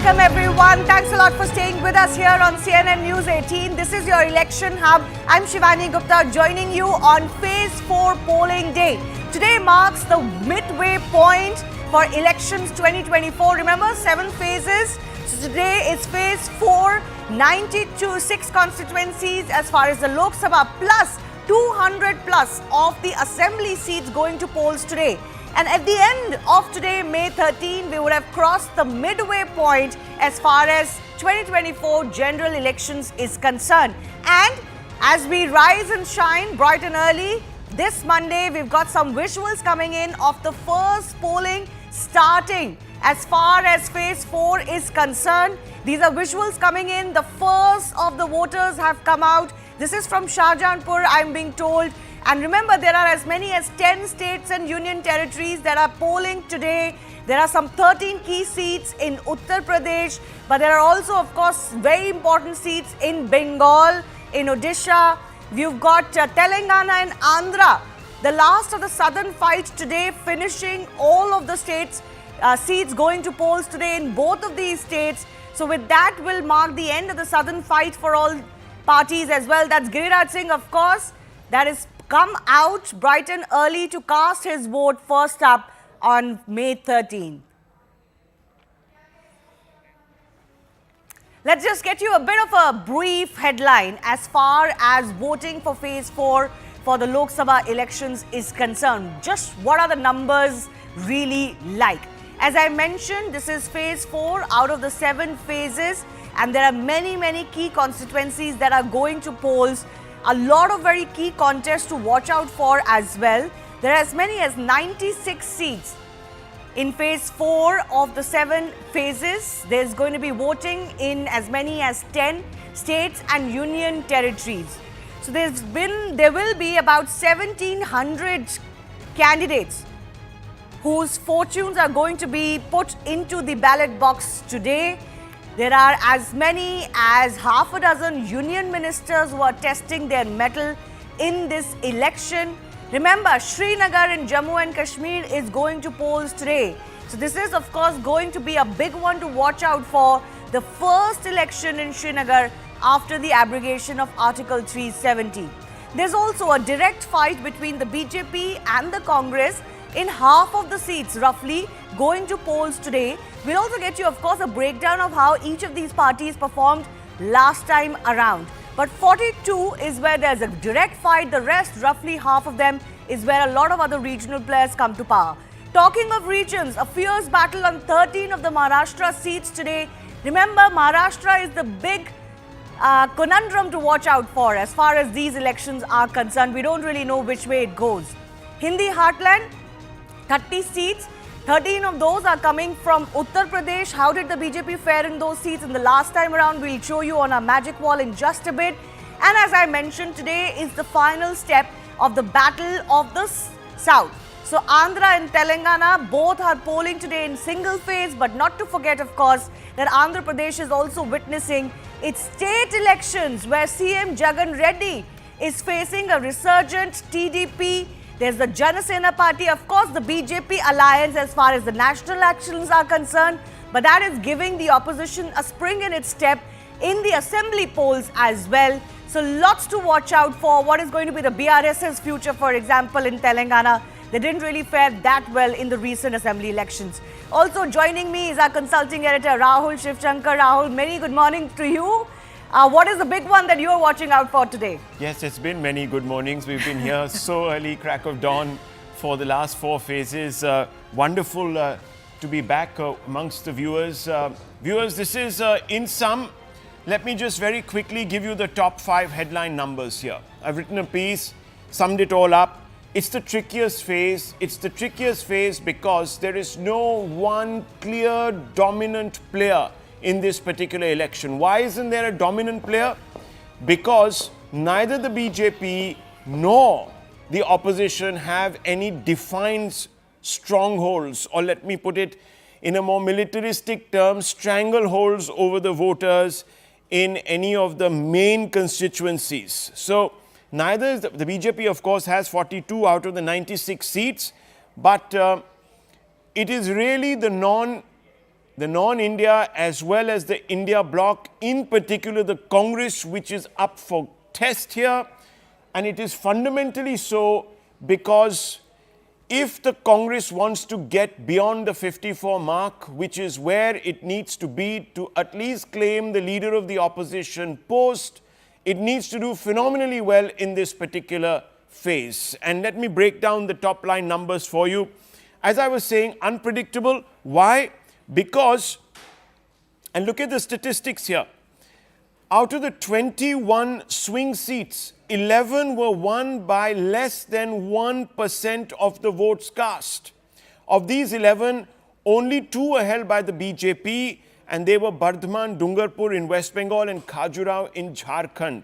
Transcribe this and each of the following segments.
welcome everyone. Thanks a lot for staying with us here on CNN News 18. This is your election hub. I'm Shivani Gupta joining you on Phase 4 polling day. Today marks the midway point for elections 2024. Remember, 7 phases. So today is Phase 4, 6 constituencies as far as the Lok Sabha, plus 200 plus of the assembly seats going to polls today. And at the end of today, May 13, we would have crossed the midway point as far as 2024 general elections is concerned. And as we rise and shine bright and early, this Monday, we've got some visuals coming in of the first polling starting as far as Phase 4 is concerned. These are visuals coming in. The first of the voters have come out. This is from Shahjahanpur, I'm being told. And remember, there are as many as 10 states and union territories that are polling today. There are some 13 key seats in Uttar Pradesh, but there are also, of course, very important seats in Bengal, in Odisha. We've got Telangana and Andhra, the last of the southern fight today, finishing all of the states' seats going to polls today in both of these states. So with that will mark the end of the southern fight for all parties as well. That's Giriraj Singh, of course, that is come out bright and early to cast his vote first up on May 13. Let's just get you a bit of a brief headline as far as voting for Phase 4 for the Lok Sabha elections is concerned. Just what are the numbers really like? As I mentioned, this is Phase 4 out of the 7 phases, and there are many key constituencies that are going to polls. A lot of very key contests to watch out for as well. There are as many as 96 seats in Phase 4 of the 7 phases. There's going to be voting in as many as 10 states and union territories. So there will be about 1,700 candidates whose fortunes are going to be put into the ballot box today. There are as many as half a dozen union ministers who are testing their mettle in this election. Remember, Srinagar in Jammu and Kashmir is going to polls today. So this is, of course, going to be a big one to watch out for. The first election in Srinagar after the abrogation of Article 370. There's also a direct fight between the BJP and the Congress in half of the seats, roughly, going to polls today. We'll also get you, of course, a breakdown of how each of these parties performed last time around. But 42 is where there's a direct fight. The rest, roughly half of them, is where a lot of other regional players come to power. Talking of regions, a fierce battle on 13 of the Maharashtra seats today. Remember, Maharashtra is the big conundrum to watch out for as far as these elections are concerned. We don't really know which way it goes. Hindi Heartland, 30 seats. 13 of those are coming from Uttar Pradesh. How did the BJP fare in those seats in the last time around? We'll show you on our magic wall in just a bit. And as I mentioned, today is the final step of the battle of the South. So Andhra and Telangana both are polling today in single phase, but not to forget, of course, that Andhra Pradesh is also witnessing its state elections where CM Jagan Reddy is facing a resurgent TDP. There's the Janasena party, of course, the BJP alliance as far as the national elections are concerned, but that is giving the opposition a spring in its step in the assembly polls as well. So lots to watch out for. What is going to be the BRS's future, for example, in Telangana? They didn't really fare that well in the recent assembly elections. Also joining me is our consulting editor, Rahul Shivshankar. Rahul, many good morning to you. What is the big one that you're watching out for today? Yes, it's been many good mornings. We've been here so early, crack of dawn, for the last 4 phases. Wonderful to be back amongst the viewers. Viewers, this is in sum. Let me just very quickly give you the top 5 headline numbers here. I've written a piece, summed it all up. It's the trickiest phase. It's the trickiest phase because there is no one clear dominant player in this particular election. Why isn't there a dominant player? Because neither the BJP nor the opposition have any defined strongholds, or let me put it in a more militaristic term, strangleholds over the voters in any of the main constituencies. So neither the BJP, of course, has 42 out of the 96 seats, but it is really the the non-India as well as the India bloc, in particular the Congress, which is up for test here. And it is fundamentally so because if the Congress wants to get beyond the 54 mark, which is where it needs to be to at least claim the leader of the opposition post, it needs to do phenomenally well in this particular phase. And let me break down the top line numbers for you. As I was saying, unpredictable. Why? Because, and look at the statistics here. Out of the 21 swing seats, 11 were won by less than 1% of the votes cast. Of these 11, only 2 were held by the BJP, and they were Bardhaman, Dungarpur in West Bengal and Khajuraho in Jharkhand.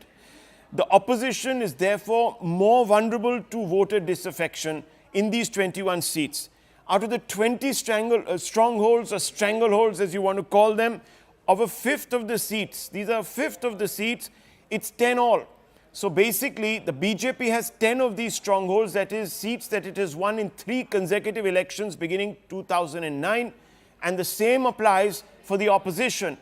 The opposition is therefore more vulnerable to voter disaffection in these 21 seats. Out of the 20 strongholds or strangleholds, as you want to call them, of a fifth of the seats, these are a fifth of the seats, it's 10 all. So basically, the BJP has 10 of these strongholds, that is, seats that it has won in 3 consecutive elections beginning 2009, and the same applies for the opposition.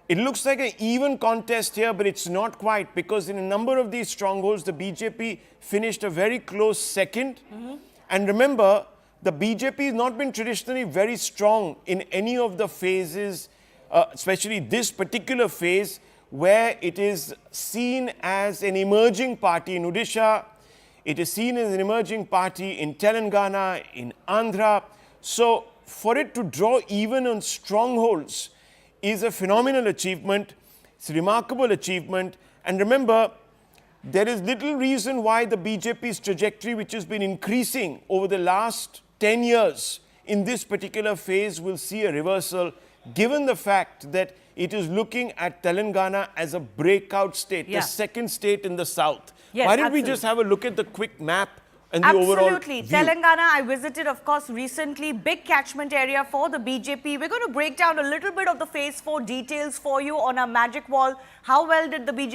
It looks like an even contest here, but it's not quite, because in a number of these strongholds, the BJP finished a very close second. And remember, the BJP has not been traditionally very strong in any of the phases, especially this particular phase, where it is seen as an emerging party in Odisha, it is seen as an emerging party in Telangana, in Andhra. So for it to draw even on strongholds is a phenomenal achievement. It's a remarkable achievement. And remember, there is little reason why the BJP's trajectory, which has been increasing over the last 10 years in this particular phase, will see a reversal, given the fact that it is looking at Telangana as a breakout state, the second state in the south. Yes, why don't we just have a look at the quick map and the overall view? Telangana, I visited, of course, recently. Big catchment area for the BJP. We're going to break down a little bit of the phase 4 details for you on our magic wall. How well did the BJP